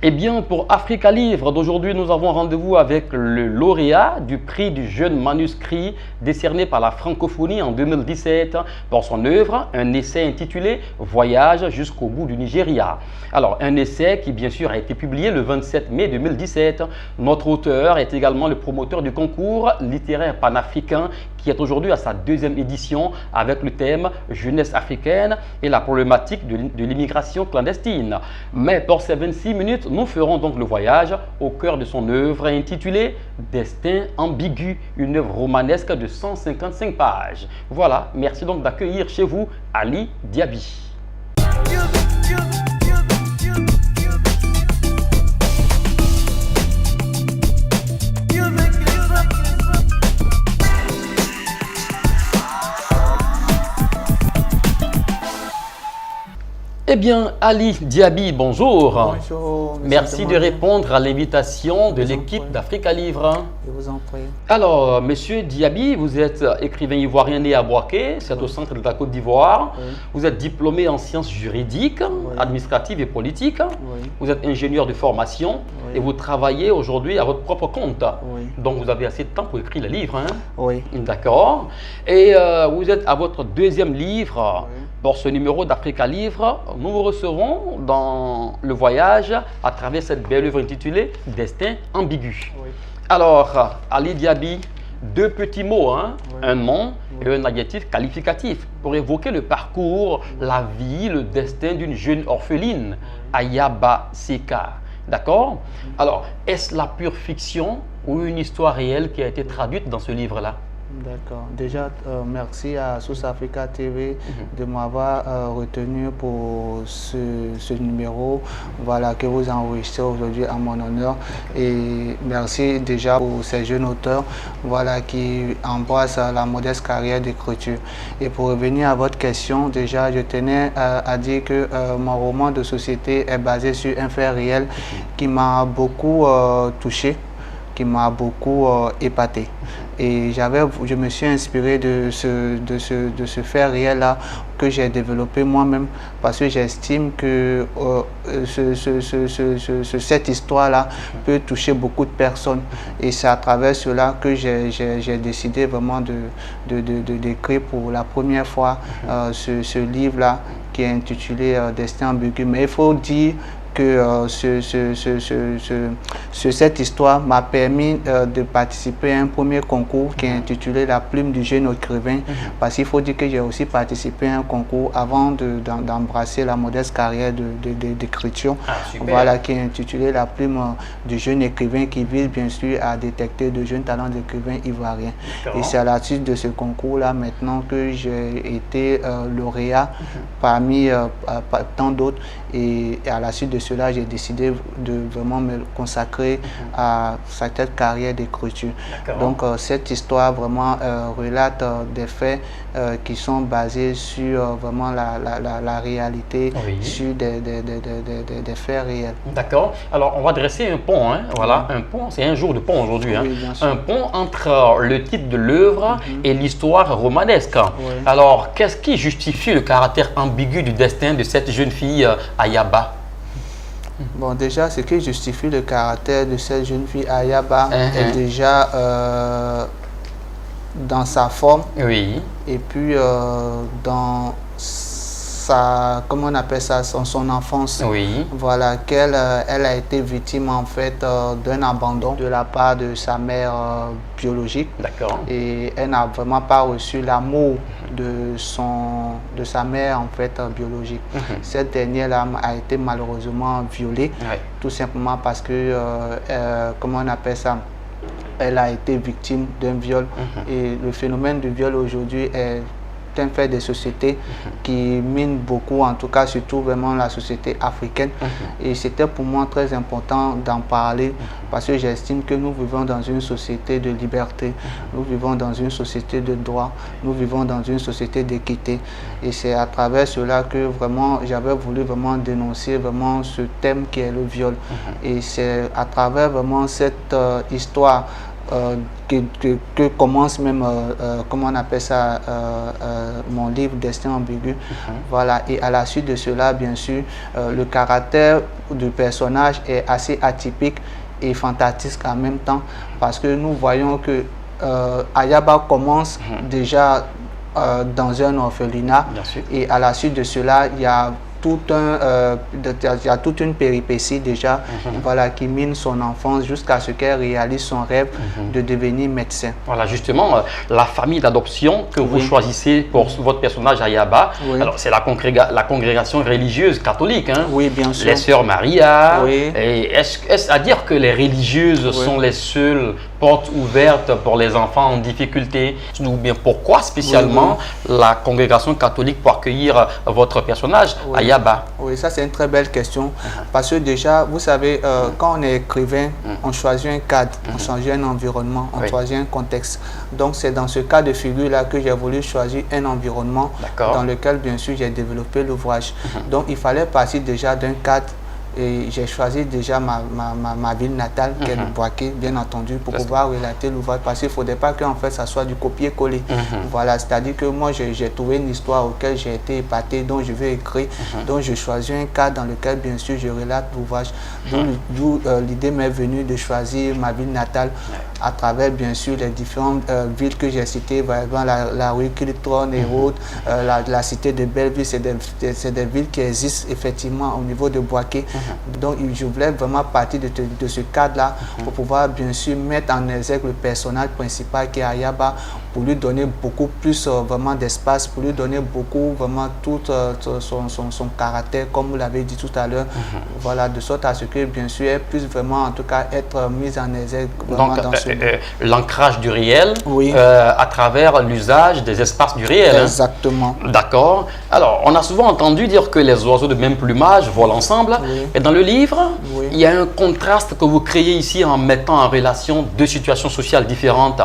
Eh bien, pour Africa Livre d'aujourd'hui, nous avons rendez-vous avec le lauréat du prix du jeune manuscrit décerné par la francophonie en 2017 pour son œuvre, un essai intitulé Voyage jusqu'au bout du Nigeria. Alors, un essai qui, bien sûr, a été publié le 27 mai 2017. Notre auteur est également le promoteur du concours littéraire panafricain qui est aujourd'hui à sa deuxième édition avec le thème Jeunesse africaine et la problématique de l'immigration clandestine. Mais pour ces 26 minutes, nous ferons donc le voyage au cœur de son œuvre intitulée Destin ambigu, une œuvre romanesque de 155 pages. Voilà, merci donc d'accueillir chez vous Ali Diaby. Eh bien, Ali Diaby, bonjour. Bonjour. Merci de répondre à l'invitation de l'équipe d'Africa Livre. Je vous en prie. Alors, Monsieur Diaby, vous êtes écrivain ivoirien né à Boaké, c'est au centre de la Côte d'Ivoire. Oui. Vous êtes diplômé en sciences juridiques, administratives et politiques. Oui. Vous êtes ingénieur de formation Oui. et vous travaillez aujourd'hui à votre propre compte. Oui. Donc, vous avez assez de temps pour écrire le livre. Hein? Oui. D'accord. Et vous êtes à votre deuxième livre. Oui. Pour ce numéro d'Africa Livre, nous vous recevrons dans le voyage à travers cette belle œuvre intitulée Destin ambigu. Oui. Alors, Ali Diaby, deux petits mots, hein? Oui. Un nom Oui. et un adjectif qualificatif pour évoquer le parcours, la vie, le destin d'une jeune orpheline, Ayaba Seka. D'accord? Alors, est-ce la pure fiction ou une histoire réelle qui a été traduite dans ce livre-là? D'accord. Déjà, merci à Source Africa TV de m'avoir retenu pour ce numéro que vous enregistrez aujourd'hui à mon honneur. Et merci déjà pour ces jeunes auteurs qui embrassent la modeste carrière d'écriture. Et pour revenir à votre question, déjà, je tenais à dire que mon roman de société est basé sur un fait réel qui m'a beaucoup touché, qui m'a beaucoup épaté. Et je me suis inspiré de ce fait réel-là que j'ai développé moi-même parce que j'estime que cette histoire-là peut toucher beaucoup de personnes. Et c'est à travers cela que j'ai décidé vraiment d'écrire pour la première fois ce livre-là qui est intitulé Destin ambigu. Mais il faut dire que cette histoire m'a permis de participer à un premier concours qui est intitulé La plume du jeune écrivain, parce qu'il faut dire que j'ai aussi participé à un concours avant d'embrasser la modeste carrière d'écriture, qui est intitulé La plume du jeune écrivain, qui vise bien sûr à détecter de jeunes talents d'écrivains ivoiriens. Et c'est à la suite de ce concours-là maintenant que j'ai été lauréat parmi tant d'autres, et à la suite de cela, j'ai décidé de vraiment me consacrer à cette carrière d'écriture. Donc, cette histoire vraiment relate des faits qui sont basés sur vraiment la réalité, sur des faits réels. D'accord. Alors, on va dresser un pont. Hein? Voilà, un pont, c'est un jour de pont aujourd'hui. Hein? Un pont entre le titre de l'œuvre et l'histoire romanesque. Alors, qu'est-ce qui justifie le caractère ambigu du destin de cette jeune fille Ayaba? Bon, déjà, ce qui justifie le caractère de cette jeune fille Ayaba est déjà dans sa forme, et puis dans sa, comment on appelle ça, son enfance. Voilà, qu'elle elle a été victime en fait d'un abandon de la part de sa mère biologique. Et elle n'a vraiment pas reçu l'amour de sa mère en fait biologique. Cette dernière-là a été malheureusement violée, tout simplement parce que, comment on appelle ça, elle a été victime d'un viol. Et le phénomène du viol aujourd'hui est un fait des sociétés qui mine beaucoup, en tout cas surtout vraiment la société africaine. Et c'était pour moi très important d'en parler parce que j'estime que nous vivons dans une société de liberté, nous vivons dans une société de droit, nous vivons dans une société d'équité. Et c'est à travers cela que vraiment j'avais voulu vraiment dénoncer vraiment ce thème qui est le viol. Et c'est à travers vraiment cette histoire que commence même, comment on appelle ça, mon livre Destin ambigu. Voilà, et à la suite de cela, bien sûr, le caractère du personnage est assez atypique et fantastique en même temps, parce que nous voyons que Ayaba commence déjà dans un orphelinat, et à la suite de cela, il y a toute une péripétie déjà, voilà, qui mine son enfance jusqu'à ce qu'elle réalise son rêve de devenir médecin. Voilà, justement, la famille d'adoption que vous choisissez pour votre personnage Ayaba, alors c'est la congrégation religieuse catholique, hein? Oui, bien sûr. Les sœurs Maria. Est-ce à dire que les religieuses sont les seules portes ouvertes pour les enfants en difficulté? Ou bien pourquoi spécialement la congrégation catholique pour accueillir votre personnage Ayaba? Oui, ça c'est une très belle question, parce que déjà, vous savez, quand on est écrivain, on choisit un cadre, on choisit un environnement, on choisit un contexte. Donc c'est dans ce cas de figure-là que j'ai voulu choisir un environnement dans lequel, bien sûr, j'ai développé l'ouvrage. Donc il fallait partir déjà d'un cadre. Et j'ai choisi déjà ma ville natale, qui est le Boaké, bien entendu, pour pouvoir relater l'ouvrage, parce qu'il ne faudrait pas qu'en fait ça soit du copier-coller. Voilà, c'est-à-dire que moi j'ai trouvé une histoire auquel j'ai été épaté, dont je veux écrire, donc je choisis un cadre dans lequel bien sûr je relate l'ouvrage, d'où l'idée m'est venue de choisir ma ville natale à travers bien sûr les différentes villes que j'ai citées, par exemple la rue Kilitron et autres, la cité de Belleville, c'est des villes qui existent effectivement au niveau de Boaké. Donc je voulais vraiment partir de ce cadre-là pour pouvoir bien sûr mettre en exergue le personnage principal qui est Ayaba, pour lui donner beaucoup plus vraiment d'espace, pour lui donner beaucoup vraiment tout son caractère, comme vous l'avez dit tout à l'heure. Voilà, de sorte à ce que bien sûr elle puisse vraiment en tout cas être mise en exergue. Donc l'ancrage du réel à travers l'usage des espaces du réel. Exactement. D'accord. Alors on a souvent entendu dire que les oiseaux de même plumage volent ensemble. Et dans le livre, il y a un contraste que vous créez ici en mettant en relation deux situations sociales différentes.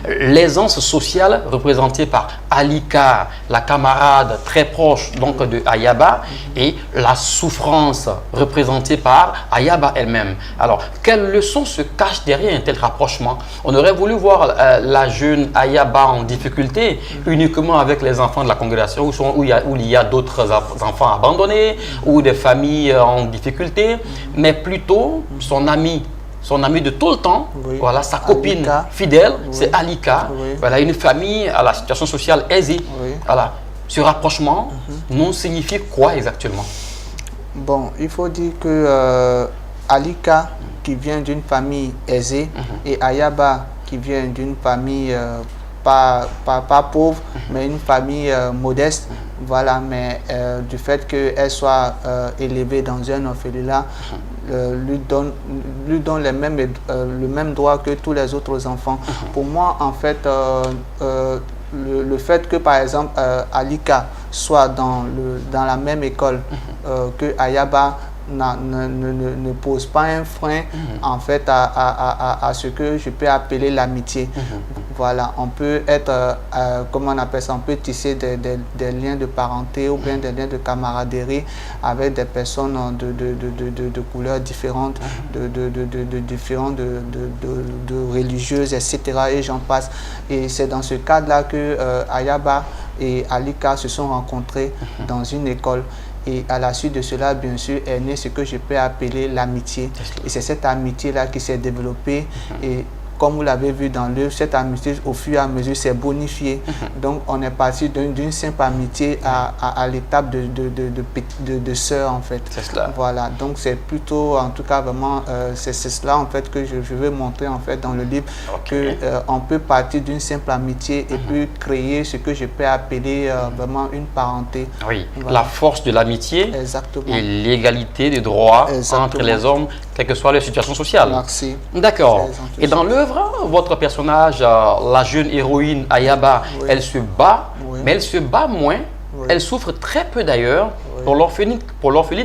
L'aisance sociale représentée par Alika, la camarade très proche donc de Ayaba, et la souffrance représentée par Ayaba elle-même. Alors, quelles leçons se cachent derrière un tel rapprochement? On aurait voulu voir la jeune Ayaba en difficulté uniquement avec les enfants de la congrégation où il y a d'autres enfants abandonnés ou des familles en difficulté, mais plutôt son ami de tout le temps, voilà, sa copine fidèle, c'est Alika. Voilà, une famille à la situation sociale aisée. Voilà. Ce rapprochement nous signifie quoi exactement? Bon, il faut dire que Alika, qui vient d'une famille aisée, et Ayaba, qui vient d'une famille pas pauvre, mais une famille modeste, voilà, mais du fait qu'elle soit élevée dans un orphelinat, lui donne le même droit que tous les autres enfants. Pour moi, en fait, le fait que, par exemple, Alika soit dans la même école que Ayaba ne pose pas un frein en fait à ce que je peux appeler l'amitié. Voilà, on peut être, comment on appelle ça, on peut tisser des liens de parenté ou bien des liens de camaraderie avec des personnes de couleurs différentes, de religieuses, etc. et j'en passe. Et c'est dans ce cadre-là que Ayaba et Alika se sont rencontrés dans une école. Et à la suite de cela, bien sûr, est né ce que je peux appeler l'amitié. Et c'est cette amitié-là qui s'est développée. Et comme vous l'avez vu dans l'œuvre, cette amitié, au fur et à mesure, s'est bonifiée. Donc, on est parti d'une simple amitié à l'étape de sœur, en fait. C'est cela. Voilà. Donc, c'est plutôt, en tout cas, vraiment, c'est cela, en fait, que je veux montrer, en fait, dans le livre, qu'on peut partir d'une simple amitié et puis créer ce que je peux appeler vraiment une parenté. Oui, voilà. La force de l'amitié et l'égalité des droits entre les hommes, quelle que soit leur situation sociale. Merci. D'accord. Et dans l'œuvre, votre personnage, la jeune héroïne Ayaba, elle se bat, mais elle se bat moins. Elle souffre très peu d'ailleurs pour l'orpheline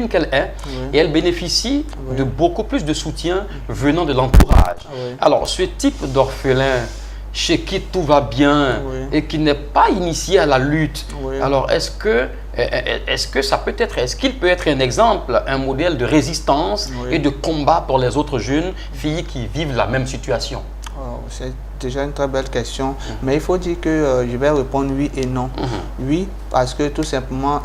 qu'elle est, et elle bénéficie de beaucoup plus de soutien venant de l'entourage. Alors, ce type d'orphelin chez qui tout va bien et qui n'est pas initié à la lutte, alors est-ce qu'il peut être un exemple, un modèle de résistance et de combat pour les autres jeunes filles qui vivent la même situation? c'est déjà une très belle question, mais il faut dire que je vais répondre oui et non. Oui, parce que tout simplement,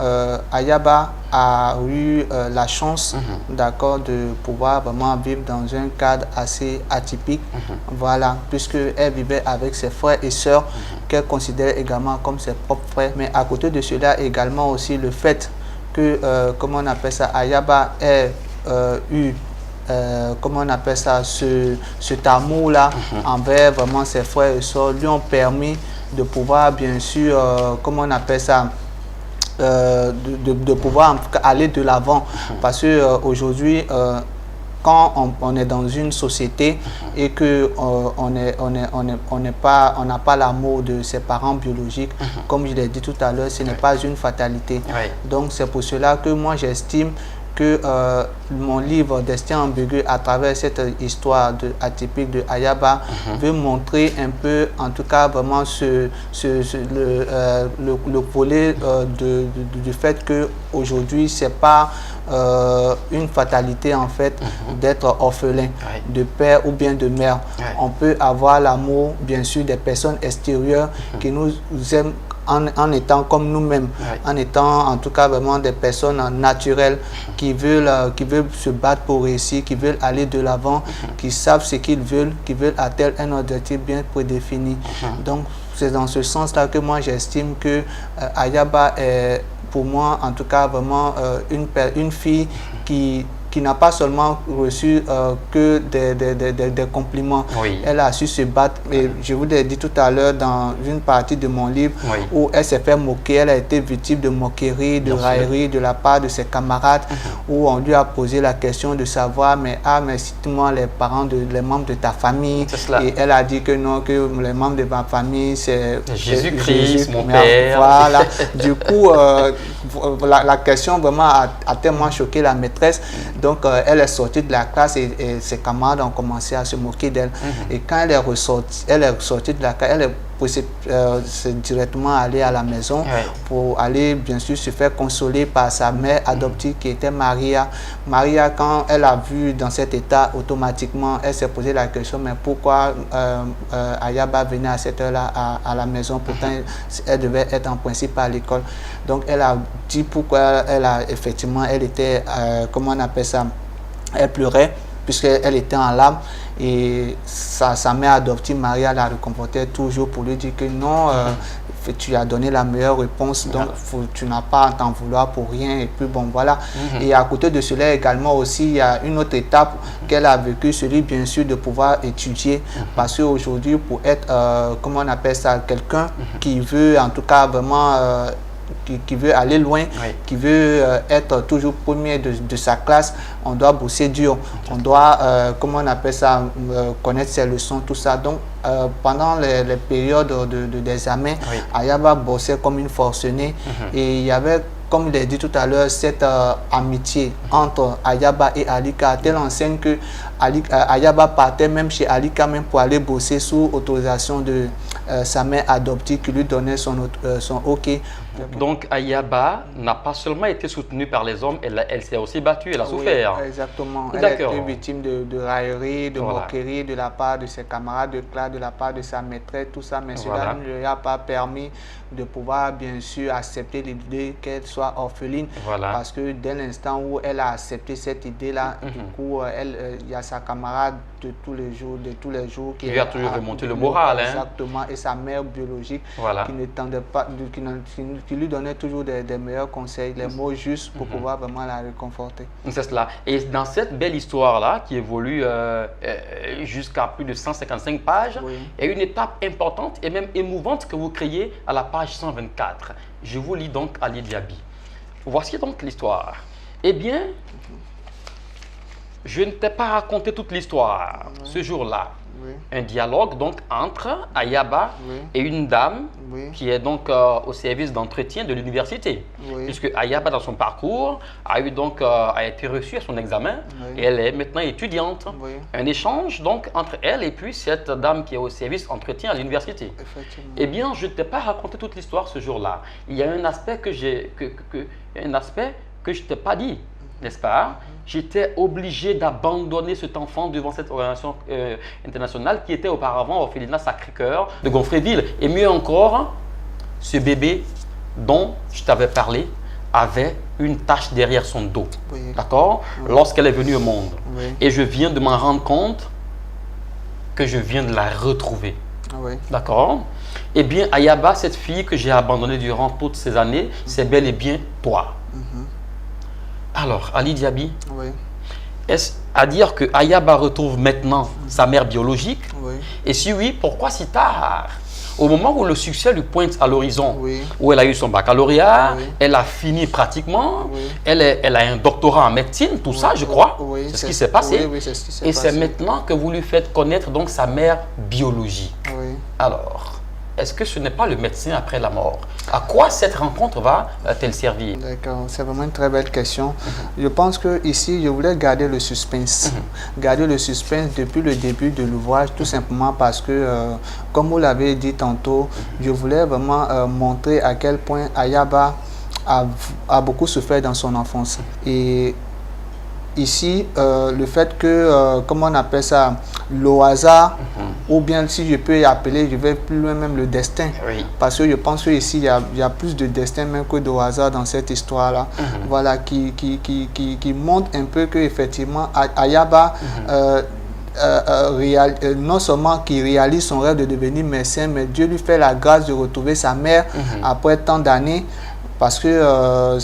Ayaba a eu la chance, d'accord, de pouvoir vraiment vivre dans un cadre assez atypique, voilà, puisqu'elle vivait avec ses frères et sœurs qu'elle considère également comme ses propres frères. Mais à côté de cela, également aussi le fait que, comment on appelle ça, Ayaba ait eu comment on appelle ça, cet amour-là envers vraiment ses frères et sœurs lui ont permis de pouvoir, bien sûr, comment on appelle ça, de pouvoir en tout cas aller de l'avant. Parce que aujourd'hui, quand on est dans une société et que on n'a pas l'amour de ses parents biologiques, comme je l'ai dit tout à l'heure, ce n'est pas une fatalité. Donc c'est pour cela que moi j'estime que mon livre Destin ambigu, à travers cette histoire atypique de Ayaba, veut montrer un peu, en tout cas vraiment le volet du fait qu'aujourd'hui c'est pas une fatalité en fait d'être orphelin de père ou bien de mère. On peut avoir l'amour bien sûr des personnes extérieures qui nous aiment en étant comme nous-mêmes, en étant en tout cas vraiment des personnes naturelles qui veulent se battre pour réussir, qui veulent aller de l'avant, qui savent ce qu'ils veulent, qui veulent atteindre un objectif bien prédéfini. Donc c'est dans ce sens-là que moi j'estime que Ayaba est pour moi en tout cas vraiment une fille qui n'a pas seulement reçu que des compliments. Elle a su se battre. Et je vous l'ai dit tout à l'heure dans une partie de mon livre où elle s'est fait moquer. Elle a été victime de moqueries, de railleries de la part de ses camarades, où on lui a posé la question de savoir, mais cite-moi les membres de ta famille. Et elle a dit que non, que les membres de ma famille, c'est Jésus-Christ, mon père. Voilà. Du coup, la question vraiment a tellement choqué la maîtresse. Donc, elle est sortie de la classe et ses camarades ont commencé à se moquer d'elle. Et quand elle est sortie de la classe, elle est directement allée à la maison pour aller, bien sûr, se faire consoler par sa mère adoptive qui était Maria. Maria, quand elle a vu dans cet état, automatiquement, elle s'est posé la question, mais pourquoi Ayaba venait à cette heure-là à la maison? Pourtant, elle devait être en principe à l'école. Donc, elle a dit pourquoi elle était, comment on appelle ça, elle pleurait puisqu'elle était en larmes. Et sa mère adoptive, Maria, la réconfortait toujours pour lui dire que non, tu as donné la meilleure réponse, donc tu n'as pas à t'en vouloir pour rien. Et puis bon, voilà. Et à côté de cela également aussi, il y a une autre étape qu'elle a vécue, celui bien sûr de pouvoir étudier. Parce qu'aujourd'hui, pour être, comment on appelle ça, quelqu'un qui veut en tout cas vraiment... qui veut aller loin, qui veut être toujours premier de sa classe, on doit bosser dur, on doit, comment on appelle ça, connaître ses leçons, tout ça. Donc, pendant les périodes d'examen, Ayaba bossait comme une forcenée et il y avait, comme il a dit tout à l'heure, cette amitié entre Ayaba et Alika, à telle enseigne que Ayaba partait même chez Alika même pour aller bosser sous autorisation de sa mère adoptive qui lui donnait son OK. Donc Ayaba n'a pas seulement été soutenue par les hommes, elle s'est aussi battue, elle a souffert. Exactement. Elle a été victime de railleries, de moqueries de la part de ses camarades de classe, de la part de sa maîtresse, tout ça. Mais cela ne lui a pas permis de pouvoir bien sûr accepter l'idée qu'elle soit orpheline. Parce que dès l'instant où elle a accepté cette idée-là, du coup, il y a sa camarade de tous les jours qui lui a toujours remonté le moral. Exactement. Et sa mère biologique qui ne tendait pas, qui lui donnait toujours des meilleurs conseils, les mots justes pour pouvoir vraiment la réconforter. C'est cela. Et dans cette belle histoire-là, qui évolue jusqu'à plus de 155 pages, il y a une étape importante et même émouvante que vous créez à la page 124. Je vous lis donc Ali Diaby. Voici donc l'histoire. Eh bien, je ne t'ai pas raconté toute l'histoire ce jour-là. Un dialogue donc entre Ayaba et une dame qui est donc au service d'entretien de l'université. Puisque Ayaba, dans son parcours, a été reçue à son examen et elle est maintenant étudiante. Un échange donc entre elle et puis cette dame qui est au service d'entretien à l'université. Eh bien, je ne t'ai pas raconté toute l'histoire ce jour-là. Il y a un aspect que je ne t'ai pas dit. n'est-ce pas? J'étais obligé d'abandonner cet enfant devant cette organisation internationale qui était auparavant Orphelinat Sacré-Cœur de Gonfreville. Et mieux encore, ce bébé dont je t'avais parlé avait une tache derrière son dos, d'accord, lorsqu'elle est venue au monde. Et je viens de m'en rendre compte que je viens de la retrouver, d'accord. Eh bien, Ayaba, cette fille que j'ai abandonnée durant toutes ces années, c'est bel et bien toi. Alors, Ali Diaby, est-ce à dire que Ayaba retrouve maintenant sa mère biologique? Et si oui, pourquoi si tard? Au moment où le succès lui pointe à l'horizon, où elle a eu son baccalauréat, elle a fini pratiquement, elle a un doctorat en médecine, tout ça, je crois. C'est ce qui s'est passé. Et c'est maintenant que vous lui faites connaître donc sa mère biologique. Alors, est-ce que ce n'est pas le médecin après la mort? À quoi cette rencontre va-t-elle servir? D'accord, c'est vraiment une très belle question. Je pense que ici, je voulais garder le suspense. Garder le suspense depuis le début de l'ouvrage, tout simplement parce que, comme vous l'avez dit tantôt, je voulais vraiment montrer à quel point Ayaba a beaucoup souffert dans son enfance. Et ici, le fait que, comment on appelle ça, le hasard, ou bien si je peux y appeler, je vais plus loin même le destin. Parce que je pense qu'ici, il y a plus de destin même que de hasard dans cette histoire-là. Voilà, qui montre un peu qu'effectivement, Ayaba, non seulement qui réalise son rêve de devenir médecin, mais Dieu lui fait la grâce de retrouver sa mère après tant d'années. Parce que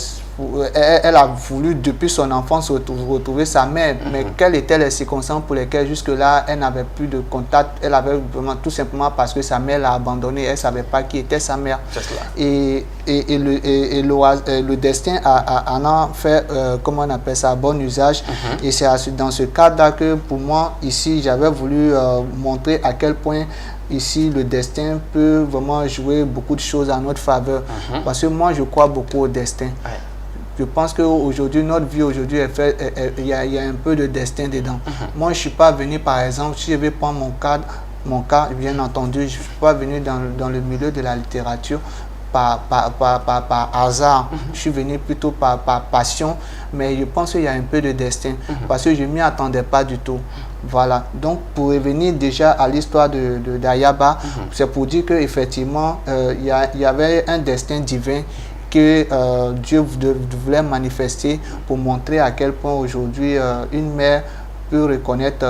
elle a voulu depuis son enfance retrouver sa mère, mais quelles étaient les circonstances pour lesquelles jusque-là elle n'avait plus de contact? Elle avait vraiment tout simplement parce que sa mère l'a abandonnée, elle ne savait pas qui était sa mère. Et le destin en a fait, comment on appelle ça, bon usage. Et c'est dans ce cadre-là que pour moi, ici, j'avais voulu montrer à quel point ici, le destin peut vraiment jouer beaucoup de choses en notre faveur. Parce que moi, je crois beaucoup au destin. Je pense qu'aujourd'hui, notre vie aujourd'hui est faite, il y a un peu de destin dedans. Moi, je ne suis pas venu, par exemple, si je vais prendre mon cas, bien entendu, je ne suis pas venu dans le milieu de la littérature par hasard. Je suis venu plutôt par passion, mais je pense qu'il y a un peu de destin, parce que je ne m'y attendais pas du tout. Voilà, donc pour revenir déjà à l'histoire d'Ayaba, c'est pour dire qu'effectivement, il y avait un destin divin que Dieu voulait manifester pour montrer à quel point aujourd'hui une mère peut reconnaître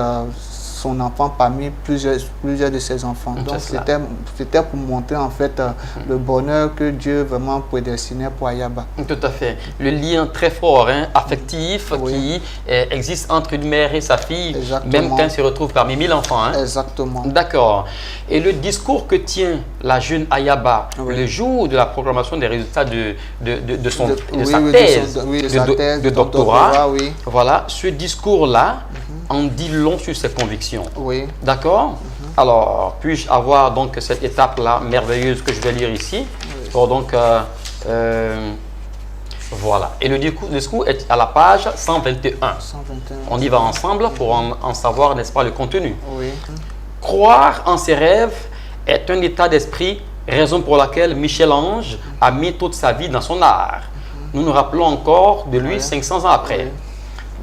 son enfant parmi plusieurs de ses enfants. Donc c'était pour montrer en fait le bonheur que Dieu vraiment prédestinait pour Ayaba. Tout à fait. Le lien très fort, affectif, qui existe entre une mère et sa fille, même quand elle se retrouve parmi 1000 enfants. Exactement. D'accord. Et le discours que tient la jeune Ayaba le jour de la proclamation des résultats de sa thèse de doctorat, voilà, ce discours-là en dit long sur ses convictions. D'accord. Alors, puis-je avoir donc cette étape-là merveilleuse que je vais lire ici pour donc voilà. Et le discours est à la page 121. On y va ensemble pour en savoir, n'est-ce pas, le contenu. Croire en ses rêves est un état d'esprit, raison pour laquelle Michel-Ange a mis toute sa vie dans son art. Nous nous rappelons encore de lui 500 ans après.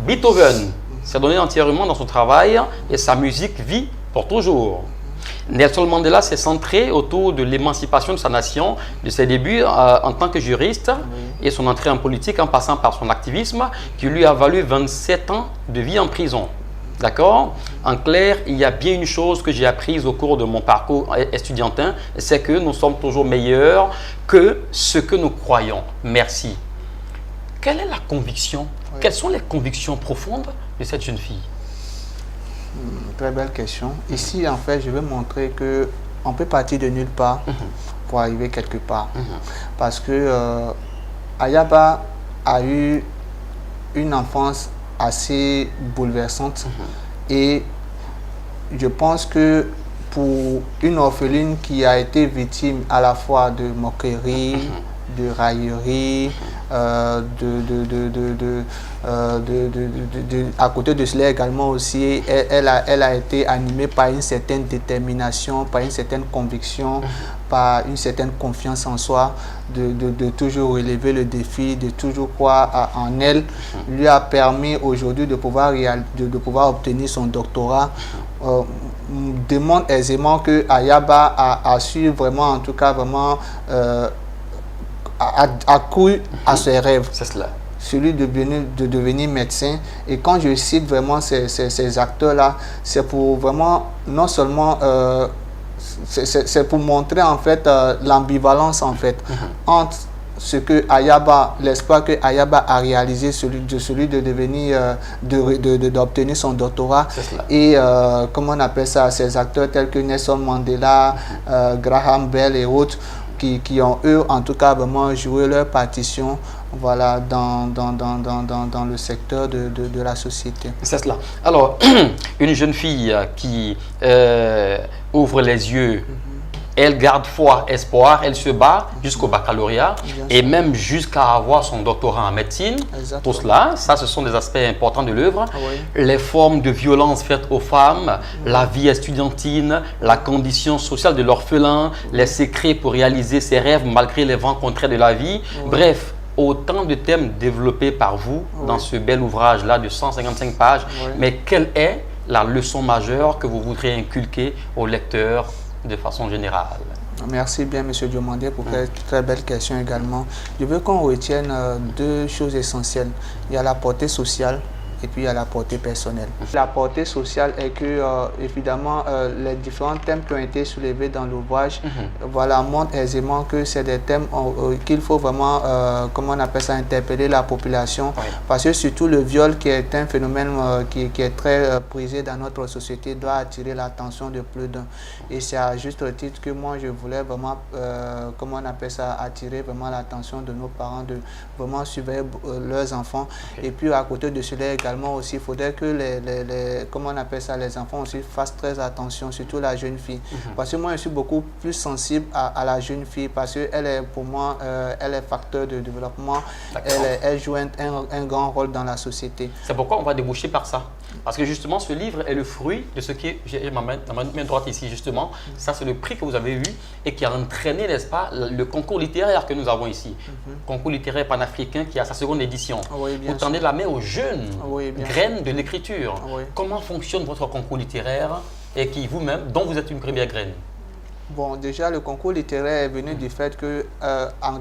Beethoven s'est donné entièrement dans son travail et sa musique vit pour toujours. Nelson Mandela s'est centré autour de l'émancipation de sa nation, de ses débuts en tant que juriste et son entrée en politique en passant par son activisme qui lui a valu 27 ans de vie en prison. D'accord? En clair, il y a bien une chose que j'ai apprise au cours de mon parcours estudiantin, c'est que nous sommes toujours meilleurs que ce que nous croyons. Merci. Quelle est la conviction? Quelles sont les convictions profondes de cette jeune fille? Très belle question. Ici, en fait, je vais montrer qu'on peut partir de nulle part pour arriver quelque part. Parce que Ayaba a eu une enfance assez bouleversante. Et je pense que pour une orpheline qui a été victime à la fois de moqueries, de railleries, à côté de cela également aussi, elle a été animée par une certaine détermination, par une certaine conviction, par une certaine confiance en soi, de toujours relever le défi, de toujours croire en elle, lui a permis aujourd'hui de pouvoir obtenir son doctorat. Démontre aisément que Ayaba a su vraiment, en tout cas, vraiment a cru à ses rêves. C'est cela. Celui de devenir médecin. Et quand je cite vraiment ces acteurs-là, c'est pour vraiment, non seulement, c'est pour montrer en fait l'ambivalence en fait entre ce que Ayaba, l'espoir que Ayaba a réalisé, celui de devenir, d'obtenir son doctorat, et comment on appelle ça, ces acteurs tels que Nelson Mandela, Graham Bell et autres, qui ont eux en tout cas vraiment joué leur partition, voilà, dans le secteur de la société. C'est cela. Alors, une jeune fille qui ouvre les yeux, elle garde foi, espoir, elle se bat jusqu'au baccalauréat et même jusqu'à avoir son doctorat en médecine. Exactement. Tout cela, ça, ce sont des aspects importants de l'œuvre. Les formes de violence faites aux femmes, la vie estudiantine, la condition sociale de l'orphelin, les secrets pour réaliser ses rêves malgré les vents contraires de la vie. Bref, autant de thèmes développés par vous dans ce bel ouvrage-là de 155 pages. Mais quelle est la leçon majeure que vous voudrez inculquer aux lecteurs de façon générale? Merci bien, M. Diomandé, pour cette très belle question également. Je veux qu'on retienne deux choses essentielles. Il y a la portée sociale et puis il y a la portée personnelle. La portée sociale est que, évidemment, les différents thèmes qui ont été soulevés dans l'ouvrage, voilà, montrent aisément que c'est des thèmes qu'il faut vraiment, comment on appelle ça, interpeller la population. Parce que surtout le viol, qui est un phénomène qui est très prisé dans notre société, doit attirer l'attention de plus d'un. Et c'est à juste titre que moi, je voulais vraiment, comment on appelle ça, attirer vraiment l'attention de nos parents, de vraiment surveiller leurs enfants. Et puis à côté de cela également, aussi, il faudrait que comment on appelle ça, les enfants aussi fassent très attention, surtout la jeune fille. Parce que moi, je suis beaucoup plus sensible à la jeune fille parce qu'elle est, pour moi, elle est facteur de développement. Elle joue un grand rôle dans la société. C'est pourquoi on va déboucher par ça. Parce que justement, ce livre est le fruit de ce qui j'ai ma main droite ici, justement. Ça, c'est le prix que vous avez eu et qui a entraîné, n'est-ce pas, le concours littéraire que nous avons ici. Concours littéraire panafricain qui a sa seconde édition. Vous tendez la main aux jeunes. Graine de l'écriture. Comment fonctionne votre concours littéraire et qui vous-même, dont vous êtes une première graine? Bon, déjà, le concours littéraire est venu du fait que,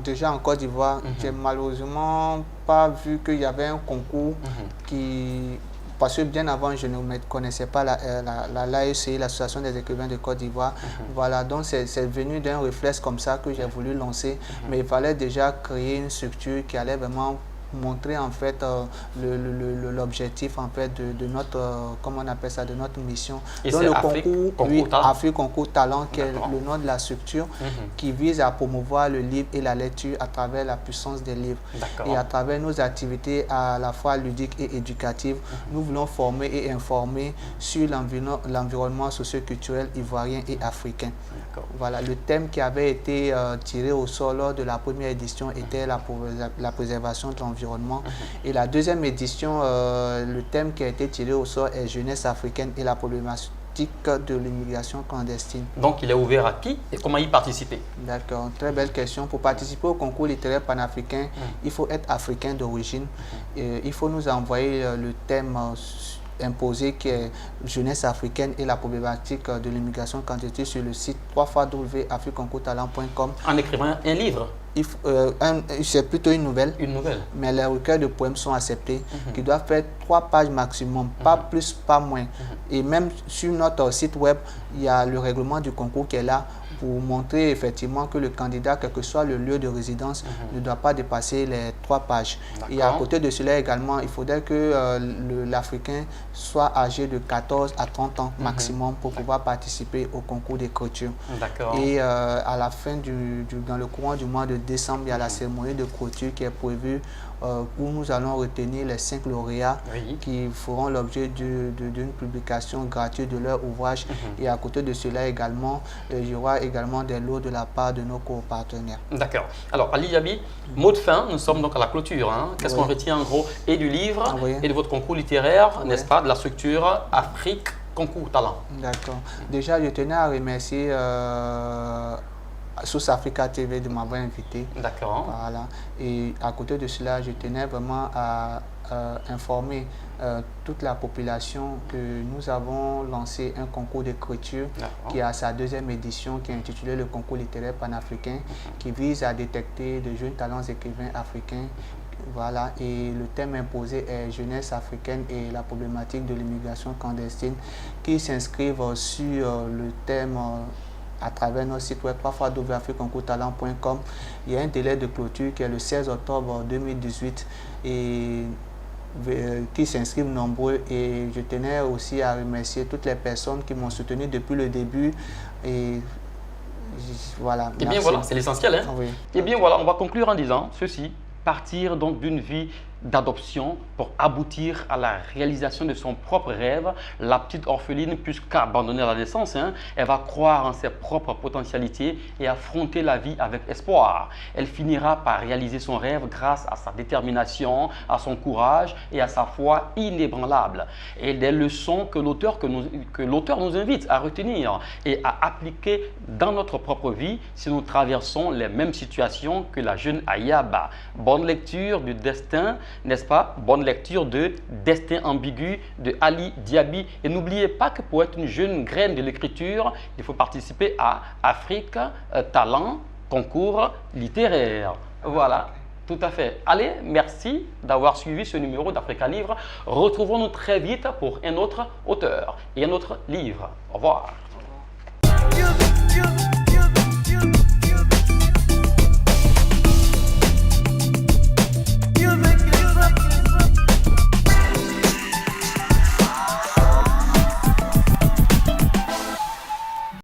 déjà en Côte d'Ivoire, j'ai malheureusement pas vu qu'il y avait un concours qui... Parce que bien avant, je ne connaissais pas l'AEC, l'Association des écrivains de Côte d'Ivoire. Voilà, donc c'est venu d'un réflexe comme ça que j'ai voulu lancer. Mais il fallait déjà créer une structure qui allait vraiment montrer en fait l'objectif en fait de notre comment on appelle ça, de notre mission. Et donc le concours, Afrique Concours Talent, qui est le nom de la structure, qui vise à promouvoir le livre et la lecture à travers la puissance des livres. Et à travers nos activités à la fois ludiques et éducatives, nous voulons former et informer sur l'environnement socio-culturel ivoirien et africain. Voilà, le thème qui avait été tiré au sort lors de la première édition était la préservation de l'environnement. Et la deuxième édition, le thème qui a été tiré au sort est jeunesse africaine et la problématique de l'immigration clandestine. Donc il est ouvert à qui et comment y participer? D'accord, très belle question. Pour participer au concours littéraire panafricain, il faut être africain d'origine. Il faut nous envoyer le thème imposé qui est jeunesse africaine et la problématique de l'immigration clandestine sur le site www.afriqueconcourtalent.com. En écrivant un livre? C'est plutôt une nouvelle. Une nouvelle. Mais les recueils de poèmes sont acceptés, qui doivent faire 3 pages maximum, pas plus, pas moins. Et même sur notre site web, il y a le règlement du concours qui est là pour montrer effectivement que le candidat, quel que soit le lieu de résidence, ne doit pas dépasser les 3 pages. Et à côté de cela également, il faudrait que l'Africain soit âgé de 14 à 30 ans maximum pour pouvoir participer au concours d'écriture. Et à la fin, dans le courant du mois de décembre, il y a la cérémonie de clôture qui est prévue où nous allons retenir les 5 lauréats qui feront l'objet d'une publication gratuite de leur ouvrage. Et à côté de cela également, il y aura également des lots de la part de nos co-partenaires. D'accord. Alors, Ali Yabi, mot de fin, nous sommes donc à la clôture. Qu'est-ce qu'on retient en gros et du livre et de votre concours littéraire, n'est-ce pas, de la structure Afrique Concours Talent? D'accord. Déjà, je tenais à remercier Source Africa TV de m'avoir invité. D'accord. Voilà. Et à côté de cela, je tenais vraiment à informer toute la population que nous avons lancé un concours d'écriture qui a sa 2e édition, qui est intitulé le concours littéraire panafricain, qui vise à détecter de jeunes talents écrivains africains. Voilà, et le thème imposé est jeunesse africaine et la problématique de l'immigration clandestine, qui s'inscrivent sur le thème à travers notre site web www.africoncourtalent.com. Il y a un délai de clôture qui est le 16 octobre 2018 et qui s'inscrivent nombreux, et je tenais aussi à remercier toutes les personnes qui m'ont soutenu depuis le début. Et voilà. Et bien voilà, c'est l'essentiel. Hein? Oui. Et bien voilà, on va conclure en disant ceci: partir donc d'une vie d'adoption pour aboutir à la réalisation de son propre rêve. La petite orpheline, puisqu'abandonnée à la naissance, elle va croire en ses propres potentialités et affronter la vie avec espoir. Elle finira par réaliser son rêve grâce à sa détermination, à son courage et à sa foi inébranlable. Et des leçons que l'auteur nous invite à retenir et à appliquer dans notre propre vie si nous traversons les mêmes situations que la jeune Ayaba. Bonne lecture du destin, n'est-ce pas? Bonne lecture de Destin ambigu de Ali Diaby. Et n'oubliez pas que pour être une jeune graine de l'écriture, il faut participer à Afrique Talent Concours littéraire. Voilà, tout à fait. allez, merci d'avoir suivi ce numéro d'Africa Livre. Retrouvons-nous très vite pour un autre auteur et un autre livre. Au revoir.